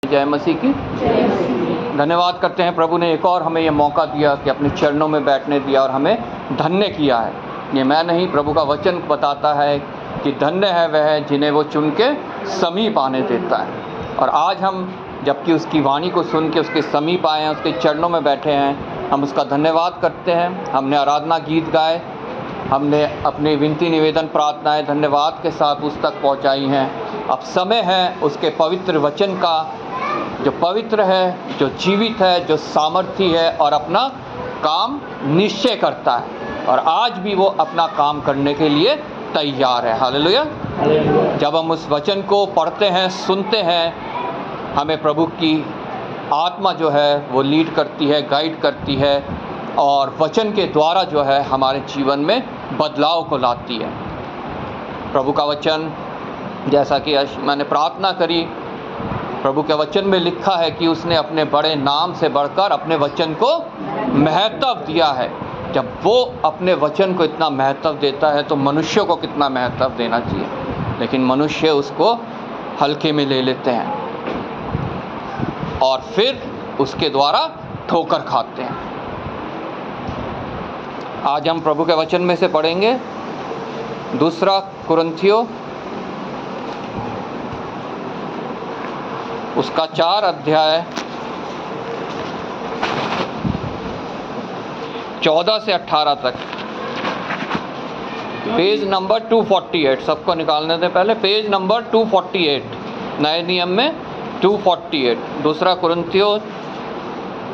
जय मसीह की। धन्यवाद करते हैं प्रभु ने एक और हमें ये मौका दिया कि अपने चरणों में बैठने दिया और हमें धन्य किया है। ये मैं नहीं, प्रभु का वचन बताता है कि धन्य है वह जिन्हें वो चुन के समीप आने देता है। और आज हम जबकि उसकी वाणी को सुन के उसके समीप आए हैं, उसके चरणों में बैठे हैं, हम उसका धन्यवाद करते हैं। हमने आराधना गीत गाए, हमने अपनी विनती निवेदन प्रार्थनाएं धन्यवाद के साथ उस तक पहुंचाई हैं। अब समय है उसके पवित्र वचन का, जो पवित्र है, जो जीवित है, जो सामर्थी है और अपना काम निश्चय करता है। और आज भी वो अपना काम करने के लिए तैयार है। हालेलुया। जब हम उस वचन को पढ़ते हैं, सुनते हैं, हमें प्रभु की आत्मा जो है वो लीड करती है, गाइड करती है और वचन के द्वारा जो है हमारे जीवन में बदलाव को लाती है। प्रभु का वचन, जैसा कि मैंने प्रार्थना करी, प्रभु के वचन में लिखा है कि उसने अपने बड़े नाम से बढ़कर अपने वचन को महत्व दिया है। जब वो अपने वचन को इतना महत्व देता है तो मनुष्यों को कितना महत्व देना चाहिए। लेकिन मनुष्य उसको हल्के में ले लेते हैं और फिर उसके द्वारा ठोकर खाते हैं। आज हम प्रभु के वचन में से पढ़ेंगे 2 कुरिन्थियों उसका 4 अध्याय 14 से 18 तक। पेज नंबर 248, सबको निकालने दें पहले। पेज नंबर 248, नए नियम में 248, 2 कुरिन्थियों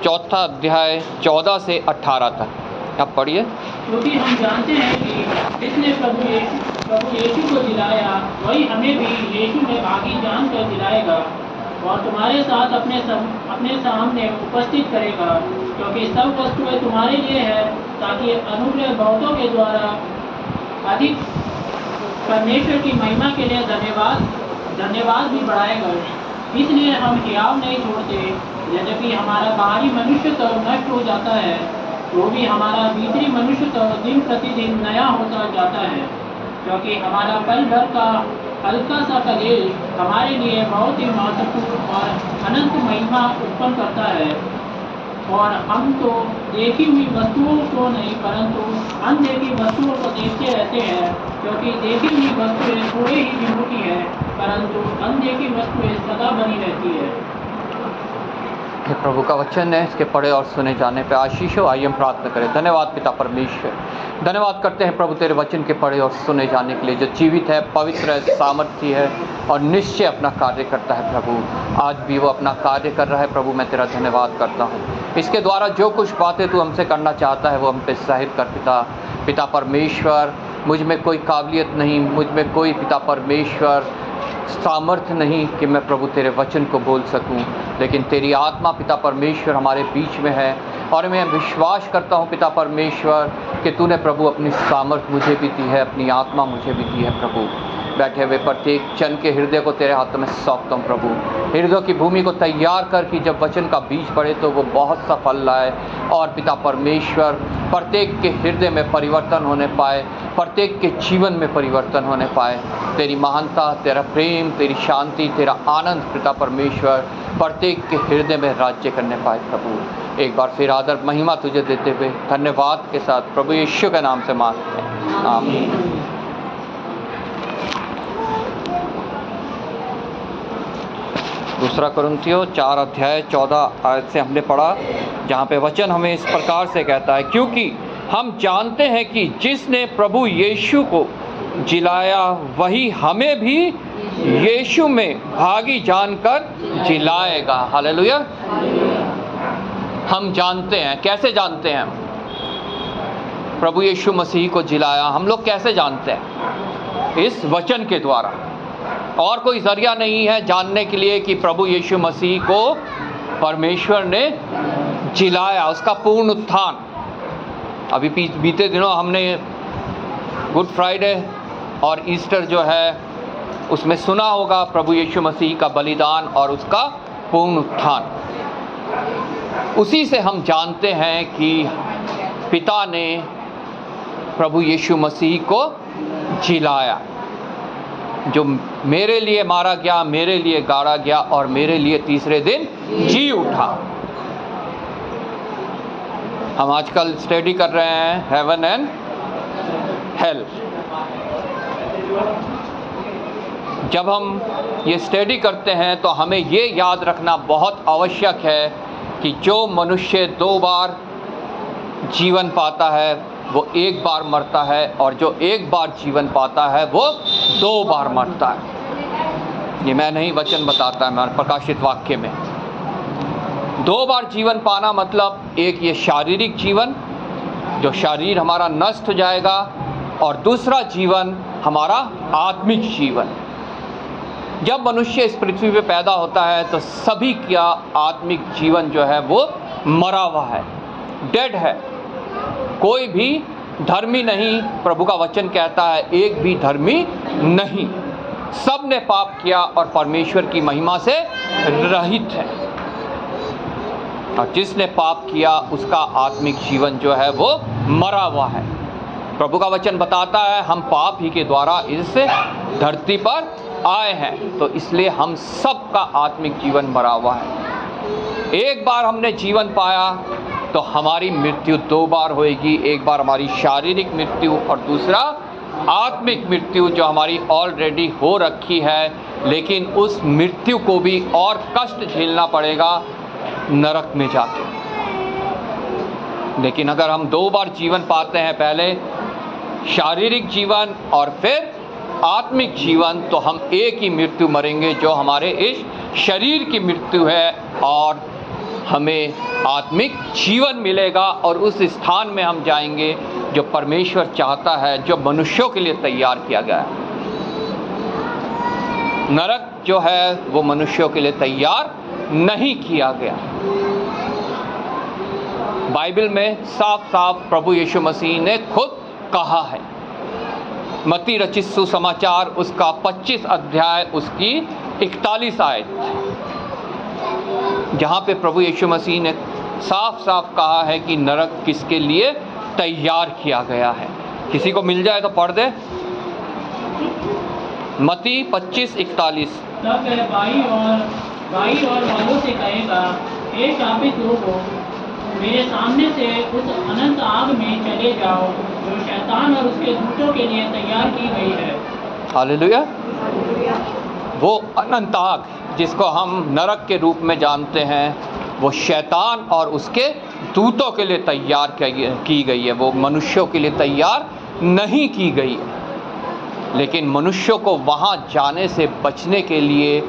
4 अध्याय 14 से 18 तक। अब पढ़िए। क्योंकि हम जानते हैं कि जिसने प्रभु यीशु को जिलाया वही हमें भी यीशु में भागी जानकर जिलाएगा और तुम्हारे साथ अपने सामने उपस्थित करेगा। क्योंकि सब वस्तुएं तुम्हारे लिए है, ताकि अनुग्रह बहुतों के द्वारा अधिक परमेश्वर की महिमा के लिए धन्यवाद भी बढ़ाएगा। इसलिए हम हियाव नहीं छोड़ते। यद्यपि हमारा बाहरी मनुष्य तो नष्ट हो जाता है, तो भी हमारा भीतरी मनुष्य तो दिन प्रतिदिन नया होता जाता है। क्योंकि हमारा पल भर का हल्का सा कलेश हमारे लिए बहुत ही महत्वपूर्ण और अनंत महिमा उत्पन्न करता है। और हम तो देखी हुई वस्तुओं को नहीं परंतु अनदेखी वस्तुओं को देखते रहते हैं। क्योंकि देखी हुई वस्तुएं थोड़े ही दिनों की है, परंतु अनदेखी वस्तुएं सदा बनी रहती है। ये प्रभु का वचन है, इसके पढ़े और सुने जाने पे आशीष हो। आइए हम प्रार्थना करें। धन्यवाद पिता परमेश्वर, धन्यवाद करते हैं प्रभु तेरे वचन के पढ़े और सुने जाने के लिए, जो जीवित है, पवित्र है, सामर्थी है और निश्चय अपना कार्य करता है। प्रभु आज भी वो अपना कार्य कर रहा है। प्रभु मैं तेरा धन्यवाद करता हूँ। इसके द्वारा जो कुछ बातें तू हमसे करना चाहता है वो हम पे जाहिर कर। पिता परमेश्वर, मुझ में कोई काबिलियत नहीं, मुझ में कोई पिता परमेश्वर सामर्थ्य नहीं कि मैं प्रभु तेरे वचन को बोल सकूं, लेकिन तेरी आत्मा पिता परमेश्वर हमारे बीच में है। और मैं विश्वास करता हूं पिता परमेश्वर कि तूने प्रभु अपनी सामर्थ्य मुझे भी दी है, अपनी आत्मा मुझे भी दी है। प्रभु बैठे हुए प्रत्येक जन के हृदय को तेरे हाथों में सौंपता हूँ। प्रभु हृदय की भूमि को तैयार कर कि जब वचन का बीज पड़े तो वो बहुत सा फल लाए और पिता परमेश्वर प्रत्येक के हृदय में परिवर्तन होने पाए, प्रत्येक के जीवन में परिवर्तन होने पाए। तेरी महानता, तेरा प्रेम, तेरी शांति, तेरा आनंद पिता परमेश्वर प्रत्येक के हृदय में राज्य करने पाए। प्रभु एक बार फिर आदर महिमा तुझे देते हुए धन्यवाद के साथ प्रभु यीशु के नाम से मांगते हैं, आमीन। 2 कुरिन्थियों 4 अध्याय 14 आयत से हमने पढ़ा, जहाँ पे वचन हमें इस प्रकार से कहता है, क्योंकि हम जानते हैं कि जिसने प्रभु यीशु को जिलाया वही हमें भी यीशु में भागी जानकर जिलाएगा। हालेलुया। हम जानते हैं। कैसे जानते हैं? प्रभु यीशु मसीह को जिलाया हम लोग कैसे जानते हैं? इस वचन के द्वारा। और कोई जरिया नहीं है जानने के लिए कि प्रभु यीशु मसीह को परमेश्वर ने जिलाया, उसका पूर्ण उत्थान। अभी बीते दिनों हमने गुड फ्राइडे और ईस्टर जो है उसमें सुना होगा प्रभु यीशु मसीह का बलिदान और उसका पूर्ण उत्थान। उसी से हम जानते हैं कि पिता ने प्रभु यीशु मसीह को जिलाया। जो मेरे लिए मारा गया, मेरे लिए गाड़ा गया और मेरे लिए तीसरे दिन जी उठा। हम आजकल स्टडी कर रहे हैं हेवन एंड हेल। जब हम ये स्टडी करते हैं तो हमें ये याद रखना बहुत आवश्यक है कि जो मनुष्य 2 बार जीवन पाता है वो 1 बार मरता है, और जो 1 बार जीवन पाता है वो 2 बार मरता है। ये मैं नहीं, वचन बताता है हमारे प्रकाशित वाक्य में। 2 बार जीवन पाना मतलब एक ये शारीरिक जीवन, जो शरीर हमारा नष्ट हो जाएगा, और दूसरा जीवन हमारा आत्मिक जीवन। जब मनुष्य इस पृथ्वी पे पैदा होता है तो सभी का आत्मिक जीवन जो है वो मरा हुआ है, डेड है। कोई भी धर्मी नहीं, प्रभु का वचन कहता है एक भी धर्मी नहीं। सब ने पाप किया और परमेश्वर की महिमा से रहित है, और जिसने पाप किया उसका आत्मिक जीवन जो है वो मरा हुआ है। प्रभु का वचन बताता है हम पाप ही के द्वारा इस धरती पर आए हैं, तो इसलिए हम सब का आत्मिक जीवन मरा हुआ है। 1 बार हमने जीवन पाया तो हमारी मृत्यु 2 बार होएगी। 1 बार हमारी शारीरिक मृत्यु और दूसरा आत्मिक मृत्यु जो हमारी ऑलरेडी हो रखी है, लेकिन उस मृत्यु को भी और कष्ट झेलना पड़ेगा नरक में जाके। लेकिन अगर हम 2 बार जीवन पाते हैं, पहले शारीरिक जीवन और फिर आत्मिक जीवन, तो हम एक ही मृत्यु मरेंगे जो हमारे इस शरीर की मृत्यु है, और हमें आत्मिक जीवन मिलेगा और उस स्थान में हम जाएंगे जो परमेश्वर चाहता है, जो मनुष्यों के लिए तैयार किया गया है। नरक जो है वो मनुष्यों के लिए तैयार नहीं किया गया। बाइबल में साफ साफ प्रभु यीशु मसीह ने खुद कहा है। मत्ती रचित सुसमाचार उसका 25 अध्याय उसकी 41 आयत, जहाँ पे प्रभु यीशु मसीह ने साफ साफ कहा है कि नरक किसके लिए तैयार किया गया है। किसी को मिल जाए तो पढ़ दे। मत्ती 25:41। तब वह भाई और वालों से कहेगा, हे शापित लोगों, मेरे सामने से उस अनंत आग में चले जाओ जो शैतान और उसके दूतों के लिए तैयार की गई है। हालेलुया। वो अनंत आग जिसको हम नरक के रूप में जानते हैं, वो शैतान और उसके दूतों के लिए तैयार की गई है। वो मनुष्यों के लिए तैयार नहीं की गई है। लेकिन मनुष्यों को वहाँ जाने से बचने के लिए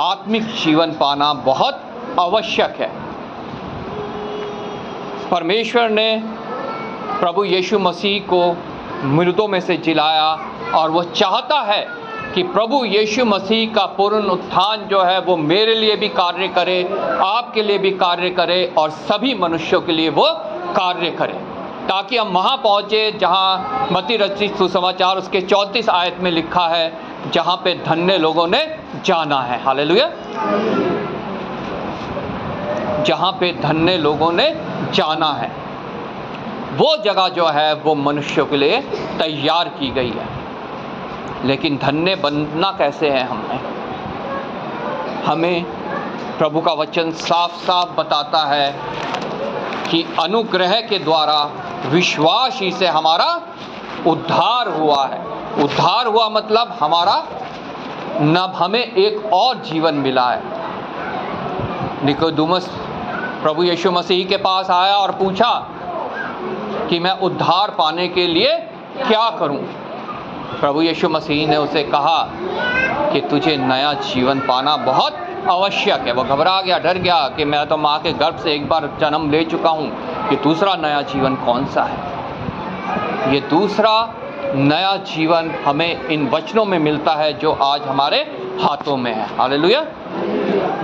आत्मिक जीवन पाना बहुत आवश्यक है। परमेश्वर ने प्रभु यीशु मसीह को मृतों में से जिलाया, और वो चाहता है कि प्रभु यीशु मसीह का पुनरुत्थान जो है वो मेरे लिए भी कार्य करे, आपके लिए भी कार्य करे, और सभी मनुष्यों के लिए वो कार्य करे, ताकि हम वहाँ पहुँचे जहाँ मत्ती रचित सुसमाचार उसके 34 आयत में लिखा है, जहाँ पे धन्य लोगों ने जाना है। हालेलुया। जहाँ पे धन्य लोगों ने जाना है, वो जगह जो है वो मनुष्यों के लिए तैयार की गई है। लेकिन धन्य बनना कैसे है? हमें प्रभु का वचन साफ साफ बताता है कि अनुग्रह के द्वारा विश्वास ही से हमारा उद्धार हुआ है। उद्धार हुआ मतलब हमें एक और जीवन मिला है। निकोदेमुस प्रभु यीशु मसीह के पास आया और पूछा कि मैं उद्धार पाने के लिए क्या करूं? प्रभु यीशु मसीह ने उसे कहा कि तुझे नया जीवन पाना बहुत आवश्यक है। वो घबरा गया, डर गया कि मैं तो माँ के गर्भ से एक बार जन्म ले चुका हूँ, कि दूसरा नया जीवन कौन सा है? ये दूसरा नया जीवन हमें इन वचनों में मिलता है जो आज हमारे हाथों में है। हालेलुया।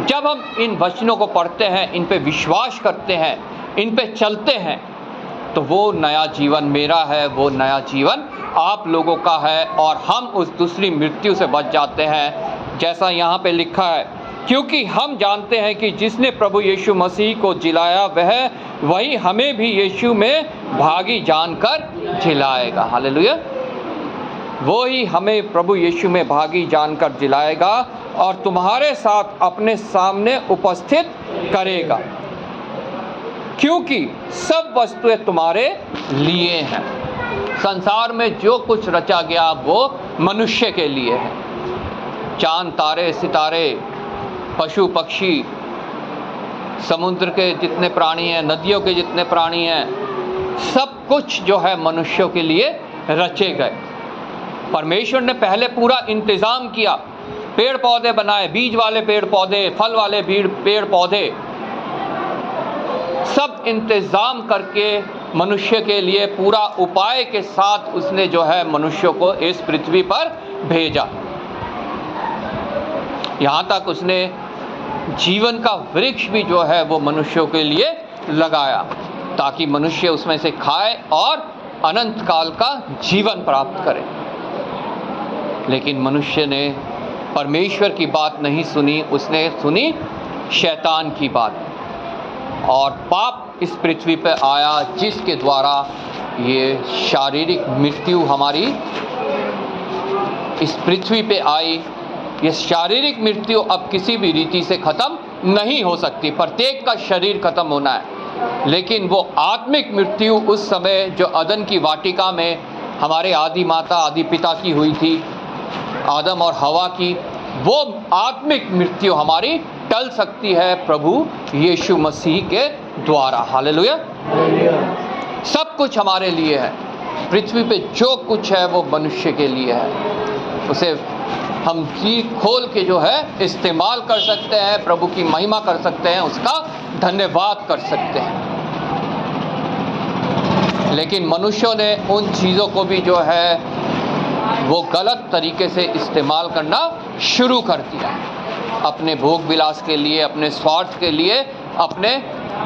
जब हम इन वचनों को पढ़ते हैं, इन पे विश्वास करते हैं, इन पे चलते हैं, तो वो नया जीवन मेरा है, वो नया जीवन आप लोगों का है, और हम उस दूसरी मृत्यु से बच जाते हैं। जैसा यहाँ पे लिखा है, क्योंकि हम जानते हैं कि जिसने प्रभु यीशु मसीह को जिलाया वही हमें भी यीशु में भागी जानकर जिलाएगा। हालेलुया। वो ही हमें प्रभु यीशु में भागी जानकर दिलाएगा और तुम्हारे साथ अपने सामने उपस्थित करेगा, क्योंकि सब वस्तुएं तुम्हारे लिए हैं। संसार में जो कुछ रचा गया वो मनुष्य के लिए है। चांद, तारे, सितारे, पशु पक्षी, समुद्र के जितने प्राणी हैं, नदियों के जितने प्राणी हैं, सब कुछ जो है मनुष्यों के लिए रचे गए। परमेश्वर ने पहले पूरा इंतज़ाम किया, पेड़ पौधे बनाए, बीज वाले पेड़ पौधे, फल वाले पेड़ पौधे, सब इंतज़ाम करके मनुष्य के लिए पूरा उपाय के साथ उसने जो है मनुष्यों को इस पृथ्वी पर भेजा। यहाँ तक उसने जीवन का वृक्ष भी जो है वो मनुष्यों के लिए लगाया, ताकि मनुष्य उसमें से खाए और अनंत काल का जीवन प्राप्त करे। लेकिन मनुष्य ने परमेश्वर की बात नहीं सुनी, उसने सुनी शैतान की बात, और पाप इस पृथ्वी पर आया, जिसके द्वारा ये शारीरिक मृत्यु हमारी इस पृथ्वी पे आई। ये शारीरिक मृत्यु अब किसी भी रीति से ख़त्म नहीं हो सकती, प्रत्येक का शरीर ख़त्म होना है, लेकिन वो आत्मिक मृत्यु उस समय जो अदन की वाटिका में हमारे आदि माता आदि पिता की हुई थी, आदम और हवा की, वो आत्मिक मृत्यु हमारी टल सकती है प्रभु यीशु मसीह के द्वारा। हालेलुया। सब कुछ हमारे लिए है, पृथ्वी पे जो कुछ है वो मनुष्य के लिए है। उसे हम जी खोल के जो है इस्तेमाल कर सकते हैं, प्रभु की महिमा कर सकते हैं, उसका धन्यवाद कर सकते हैं। लेकिन मनुष्यों ने उन चीज़ों को भी जो है वो गलत तरीके से इस्तेमाल करना शुरू कर दिया, अपने भोग विलास के लिए, अपने स्वार्थ के लिए, अपने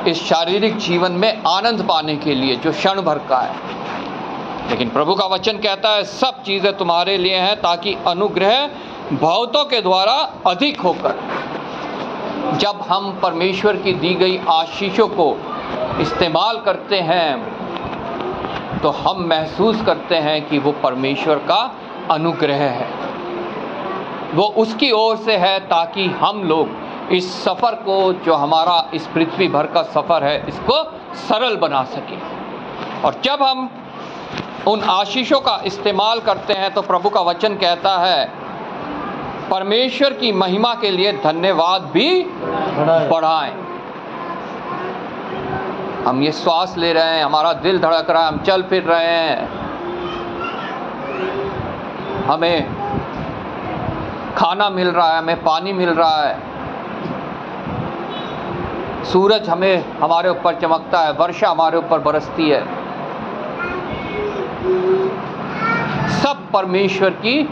इस शारीरिक जीवन में आनंद पाने के लिए जो क्षण भर का है। लेकिन प्रभु का वचन कहता है सब चीज़ें तुम्हारे लिए हैं, ताकि अनुग्रह बहुतों के द्वारा अधिक होकर, जब हम परमेश्वर की दी गई आशीषों को इस्तेमाल करते हैं तो हम महसूस करते हैं कि वो परमेश्वर का अनुग्रह है, वो उसकी ओर से है, ताकि हम लोग इस सफ़र को, जो हमारा इस पृथ्वी भर का सफ़र है, इसको सरल बना सकें। और जब हम उन आशीषों का इस्तेमाल करते हैं तो प्रभु का वचन कहता है परमेश्वर की महिमा के लिए धन्यवाद भी बढ़ाएं। हम ये श्वास ले रहे हैं, हमारा दिल धड़क रहा है, हम चल फिर रहे हैं, हमें खाना मिल रहा है, हमें पानी मिल रहा है, सूरज हमारे ऊपर चमकता है, वर्षा हमारे ऊपर बरसती है, सब परमेश्वर की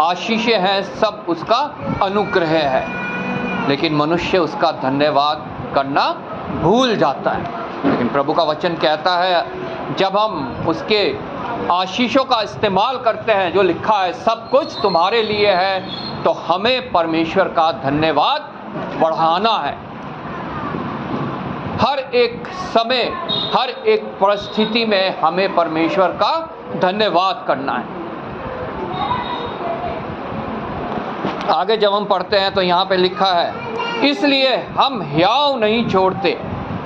आशीषें हैं, सब उसका अनुग्रह है। लेकिन मनुष्य उसका धन्यवाद करना भूल जाता है। लेकिन प्रभु का वचन कहता है जब हम उसके आशीषों का इस्तेमाल करते हैं, जो लिखा है सब कुछ तुम्हारे लिए है, तो हमें परमेश्वर का धन्यवाद बढ़ाना है। हर एक समय, हर एक परिस्थिति में हमें परमेश्वर का धन्यवाद करना है। आगे जब हम पढ़ते हैं तो यहाँ पे लिखा है इसलिए हम हियाव नहीं छोड़ते,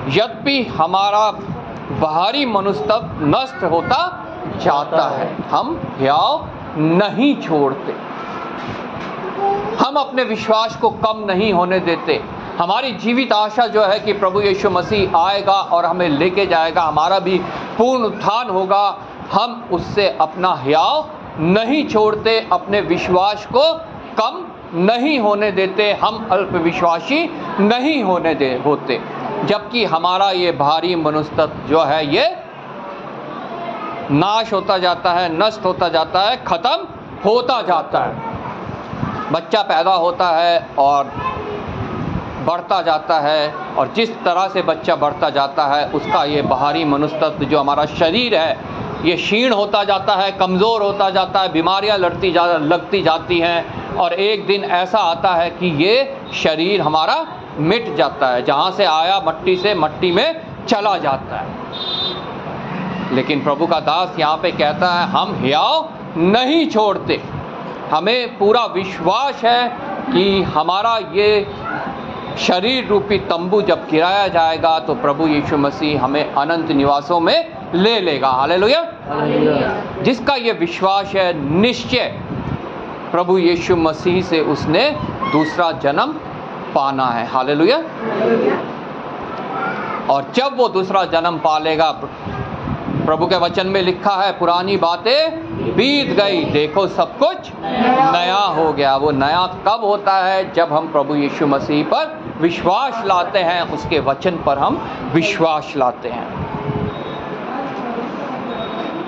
यद्यपि हमारा बाहरी मनुष्यत्व नष्ट होता जाता है, हम हियाव नहीं छोड़ते। हम अपने विश्वास को कम नहीं होने देते। हमारी जीवित आशा जो है कि प्रभु यीशु मसीह आएगा और हमें लेके जाएगा, हमारा भी पूर्ण उत्थान होगा, हम उससे अपना हियाव नहीं छोड़ते, अपने विश्वास को कम नहीं होने देते, हम अल्पविश्वासी नहीं होते। जबकि हमारा ये भारी मनुष्यत्व जो है ये नाश होता जाता है, नष्ट होता जाता है, ख़त्म होता जाता है। बच्चा पैदा होता है और बढ़ता जाता है, और जिस तरह से बच्चा बढ़ता जाता है उसका ये बाहरी मनुष्यत्व जो हमारा शरीर है ये क्षीण होता जाता है, कमज़ोर होता जाता है, बीमारियां लगती जाती हैं, और एक दिन ऐसा आता है कि ये शरीर हमारा मिट जाता है, जहाँ से आया मट्टी से मट्टी में चला जाता है। लेकिन प्रभु का दास यहाँ पे कहता है हम हियाव नहीं छोड़ते। हमें पूरा विश्वास है कि हमारा ये शरीर रूपी तंबू जब गिराया जाएगा तो प्रभु यीशु मसीह हमें अनंत निवासों में ले लेगा। हालेलुया। जिसका ये विश्वास है, निश्चय प्रभु यीशु मसीह से उसने दूसरा जन्म पाना है। हालेलुया। और जब वो दूसरा जन्म पालेगा, प्रभु के वचन में लिखा है, पुरानी बातें बीत गई, देखो सब कुछ नया हो गया। वो नया कब होता है? जब हम प्रभु यीशु मसीह पर विश्वास लाते हैं, उसके वचन पर हम विश्वास लाते हैं।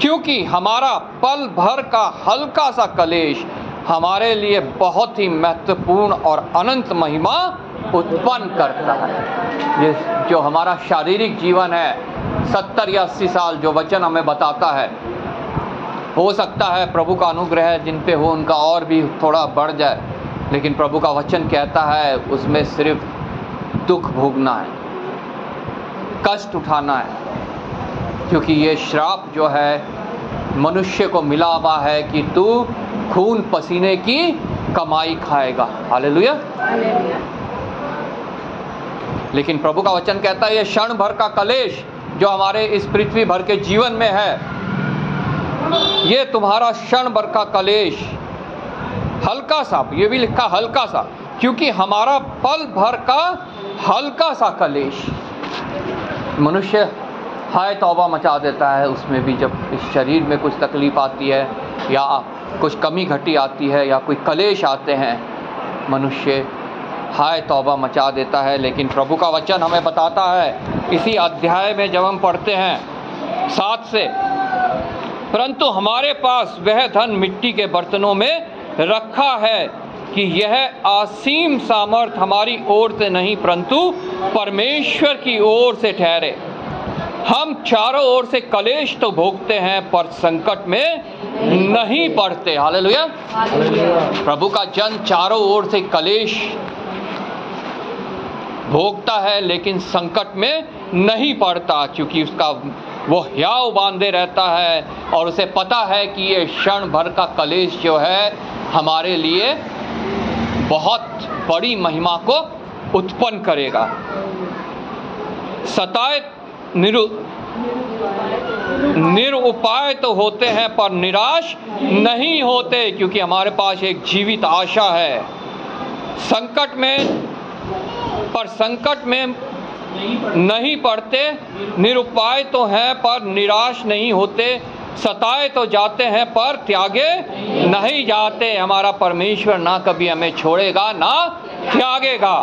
क्योंकि हमारा पल भर का हल्का सा कलेश हमारे लिए बहुत ही महत्वपूर्ण और अनंत महिमा उत्पन्न करता है। ये जो हमारा शारीरिक जीवन है, 70 या 80 साल, जो वचन हमें बताता है, हो सकता है प्रभु का अनुग्रह जिन पे हो उनका और भी थोड़ा बढ़ जाए, लेकिन प्रभु का वचन कहता है उसमें सिर्फ दुख भोगना है, कष्ट उठाना है। क्योंकि ये श्राप जो है मनुष्य को मिला हुआ है कि तू खून पसीने की कमाई खाएगा। हालेलुया। लेकिन प्रभु का वचन कहता है ये क्षण भर का कलेश जो हमारे इस पृथ्वी भर के जीवन में है, ये तुम्हारा क्षण भर का कलेश, हल्का सा, ये भी लिखा हल्का सा, क्योंकि हमारा पल भर का हल्का सा कलेश। मनुष्य हाय तौबा मचा देता है उसमें भी, जब इस शरीर में कुछ तकलीफ आती है या कुछ कमी घटी आती है या कोई कलेश आते हैं, मनुष्य हाय तौबा मचा देता है। लेकिन प्रभु का वचन हमें बताता है इसी अध्याय में जब हम पढ़ते हैं 7 से, परंतु हमारे पास वह धन मिट्टी के बर्तनों में रखा है कि यह असीम सामर्थ हमारी ओर से नहीं परंतु परमेश्वर की ओर से ठहरे। हम चारों ओर से कलेश तो भोगते हैं पर संकट में नहीं पड़ते। हालेलुया। प्रभु का जन चारों ओर से कलेश भोगता है लेकिन संकट में नहीं पड़ता, क्योंकि उसका वो हियाव बांधे रहता है और उसे पता है कि ये क्षण भर का कलेश जो है हमारे लिए बहुत बड़ी महिमा को उत्पन्न करेगा। सताए निरुपाय तो होते हैं पर निराश नहीं होते, क्योंकि हमारे पास एक जीवित आशा है। संकट में नहीं पड़ते, निरुपाय तो हैं पर निराश नहीं होते, सताए तो जाते हैं पर त्यागे नहीं जाते। हमारा परमेश्वर ना कभी हमें छोड़ेगा ना त्यागेगा।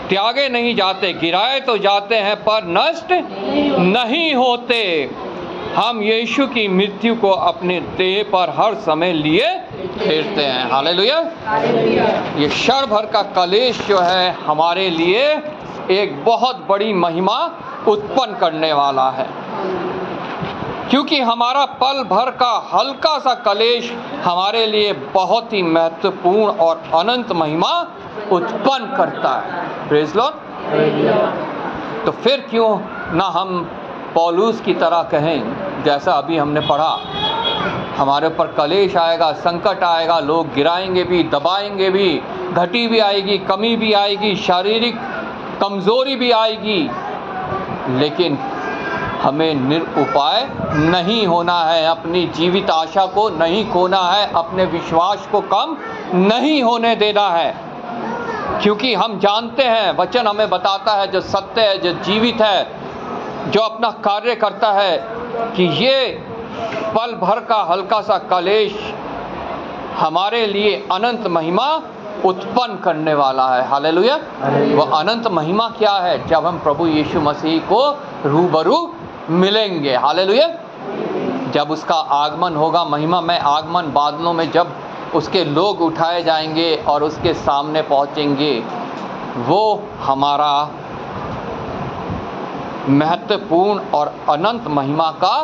त्यागे नहीं जाते, गिराए तो जाते हैं पर नष्ट नहीं होते। हम यीशु की मृत्यु को अपने देह पर हर समय लिए फिरते हैं। हालेलुया। ये क्षण भर का कलेश जो है हमारे लिए एक बहुत बड़ी महिमा उत्पन्न करने वाला है, क्योंकि हमारा पल भर का हल्का सा कलेश हमारे लिए बहुत ही महत्वपूर्ण और अनंत महिमा उत्पन्न करता है। Praise Lord. तो फिर क्यों ना हम पौलुस की तरह कहें, जैसा अभी हमने पढ़ा, हमारे ऊपर कलेश आएगा, संकट आएगा, लोग गिराएंगे भी, दबाएंगे भी, घटी भी आएगी, कमी भी आएगी, शारीरिक कमज़ोरी भी आएगी, लेकिन हमें निरुपाय नहीं होना है, अपनी जीवित आशा को नहीं खोना है, अपने विश्वास को कम नहीं होने देना है। क्योंकि हम जानते हैं, वचन हमें बताता है, जो सत्य है, जो जीवित है, जो अपना कार्य करता है, कि ये पल भर का हल्का सा कलेश हमारे लिए अनंत महिमा उत्पन्न करने वाला है। हालेलुया। वो अनंत महिमा क्या है? जब हम प्रभु यीशु मसीह को रूबरू मिलेंगे। हालेलुया। जब उसका आगमन होगा, महिमा में आगमन, बादलों में जब उसके लोग उठाए जाएंगे और उसके सामने पहुंचेंगे, वो हमारा महत्वपूर्ण और अनंत महिमा का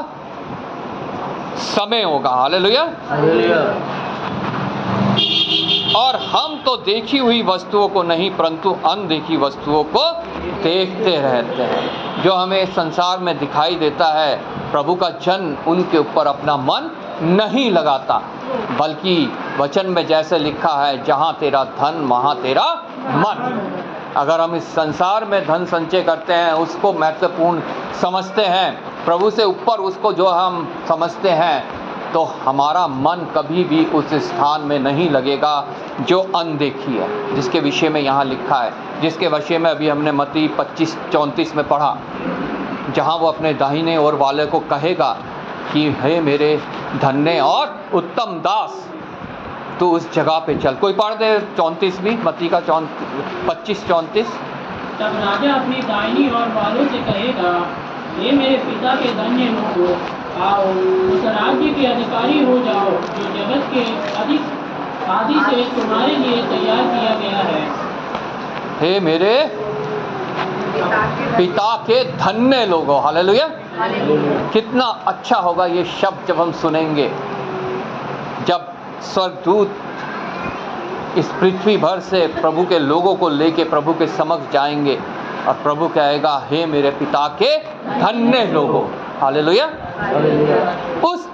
समय होगा। हालेलुया। और हम तो देखी हुई वस्तुओं को नहीं परंतु अनदेखी वस्तुओं को देखते रहते हैं। जो हमें संसार में दिखाई देता है प्रभु का जन उनके ऊपर अपना मन नहीं लगाता, बल्कि वचन में जैसे लिखा है, जहाँ तेरा धन वहाँ तेरा मन। अगर हम इस संसार में धन संचय करते हैं, उसको महत्वपूर्ण समझते हैं, प्रभु से ऊपर उसको जो हम समझते हैं, तो हमारा मन कभी भी उस स्थान में नहीं लगेगा जो अनदेखी है, जिसके विषय में यहाँ लिखा है, जिसके विषय में अभी हमने मत्ती 25:34 में पढ़ा, जहाँ वो अपने दाहिने ओर वाले को कहेगा कि हे मेरे धन्य और उत्तम दास, तो उस जगह पे चल। कोई पढ़ दे 34 भी, मत्ती का 25:34। तब राजा अपनी दाहिनी ओर वालों से कहेगा, ये मेरे पिता के धन्य लोगों, आओ उस राज्य के अधिकारी हो जाओ जो जगत के आदि से तुम्हारे लिए तैयार किया गया है। हे मेरे पिता के धन्य लोगों, हालेलुया। कितना अच्छा होगा ये शब्द जब हम सुनेंगे, जब स्वर्गदूत इस पृथ्वी भर से प्रभु के लोगों को लेके प्रभु के समक्ष जाएंगे और प्रभु कहेगा, हे मेरे पिता के धन्य लोगों, हालेलुया। उस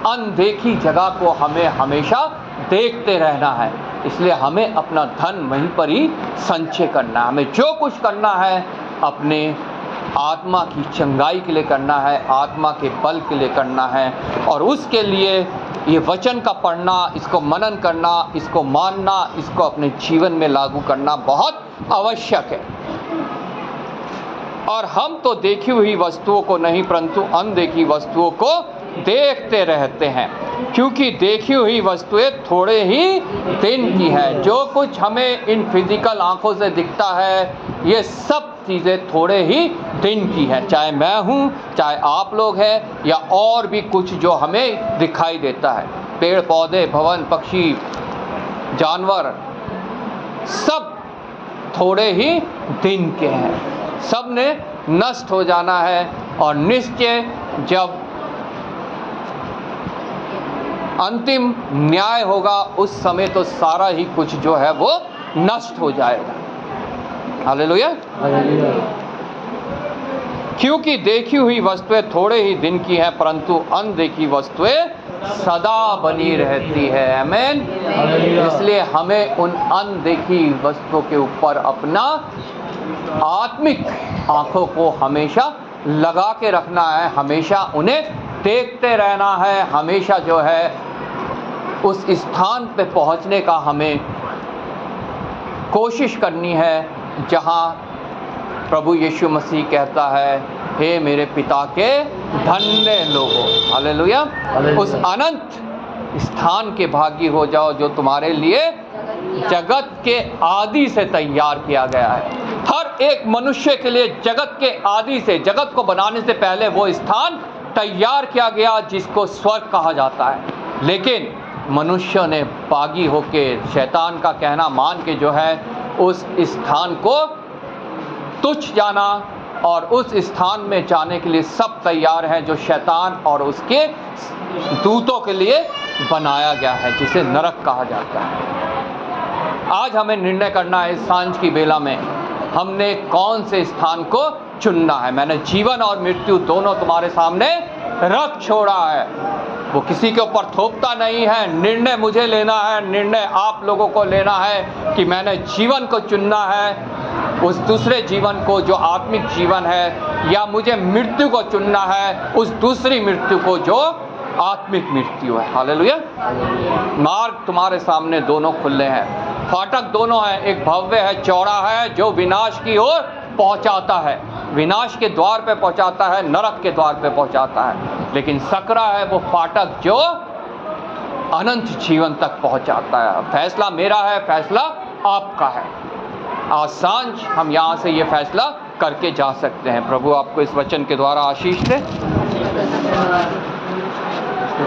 अनदेखी जगह को हमें हमेशा देखते रहना है, इसलिए हमें अपना धन वहीं पर ही संचय करना है। हमें जो कुछ करना है अपने आत्मा की चंगाई के लिए करना है, आत्मा के बल के लिए करना है, और उसके लिए ये वचन का पढ़ना, इसको मनन करना, इसको मानना, इसको अपने जीवन में लागू करना बहुत आवश्यक है। और हम तो देखी हुई वस्तुओं को नहीं, परंतु अनदेखी वस्तुओं को देखते रहते हैं, क्योंकि देखी हुई वस्तुएं थोड़े ही दिन की है। जो कुछ हमें इन फिजिकल आंखों से दिखता है, ये सब चीज़ें थोड़े ही दिन की है, चाहे मैं हूँ, चाहे आप लोग हैं, या और भी कुछ जो हमें दिखाई देता है। पेड़ पौधे, भवन, पक्षी, जानवर, सब थोड़े ही दिन के हैं, सब ने नष्ट हो जाना है, और निश्चय जब अंतिम न्याय होगा उस समय तो सारा ही कुछ जो है वो नष्ट हो जाएगा। हालेलुया। क्योंकि देखी हुई वस्तुएं थोड़े ही दिन की हैं, परंतु अनदेखी वस्तुएं सदा बनी रहती है। आमीन। इसलिए हमें उन अनदेखी वस्तुओं के ऊपर अपना आत्मिक आंखों को हमेशा लगा के रखना है, हमेशा उन्हें देखते रहना है, हमेशा जो है उस स्थान पे पहुंचने का हमें कोशिश करनी है जहां प्रभु यीशु मसीह कहता है, हे मेरे पिता के धन्य लोगों, हालेलुया। उस अनंत स्थान के भागी हो जाओ जो तुम्हारे लिए जगत के आदि से तैयार किया गया है। हर एक मनुष्य के लिए जगत के आदि से, जगत को बनाने से पहले वो स्थान तैयार किया गया जिसको स्वर्ग कहा जाता है। लेकिन मनुष्य ने बागी होके, शैतान का कहना मान के जो है उस स्थान को तुच्छ जाना, और उस स्थान में जाने के लिए सब तैयार हैं जो शैतान और उसके दूतों के लिए बनाया गया है, जिसे नरक कहा जाता है। आज हमें निर्णय करना है, सांझ की बेला में हमने कौन से स्थान को चुनना है। मैंने जीवन और मृत्यु दोनों तुम्हारे सामने रख छोड़ा है, वो किसी के ऊपर थोपता नहीं है। निर्णय मुझे लेना है, निर्णय आप लोगों को लेना है कि मैंने जीवन को चुनना है, उस दूसरे जीवन को जो आत्मिक जीवन है, या मुझे मृत्यु को चुनना है, उस दूसरी मृत्यु को जो आत्मिक मृत्यु है। हालेलुया। मार्ग तुम्हारे सामने दोनों खुले हैं, फाटक दोनों हैं, एक भव्य है, चौड़ा है, जो विनाश की ओर पहुंचाता है, विनाश के द्वार पे पहुंचाता है, नरक के द्वार पे पहुंचाता है। लेकिन सकरा है वो फाटक जो अनंत जीवन तक पहुंचाता है। फैसला मेरा है, फैसला आपका है। आज सांझ हम यहाँ से ये फैसला करके जा सकते हैं। प्रभु आपको इस वचन के द्वारा आशीष दे।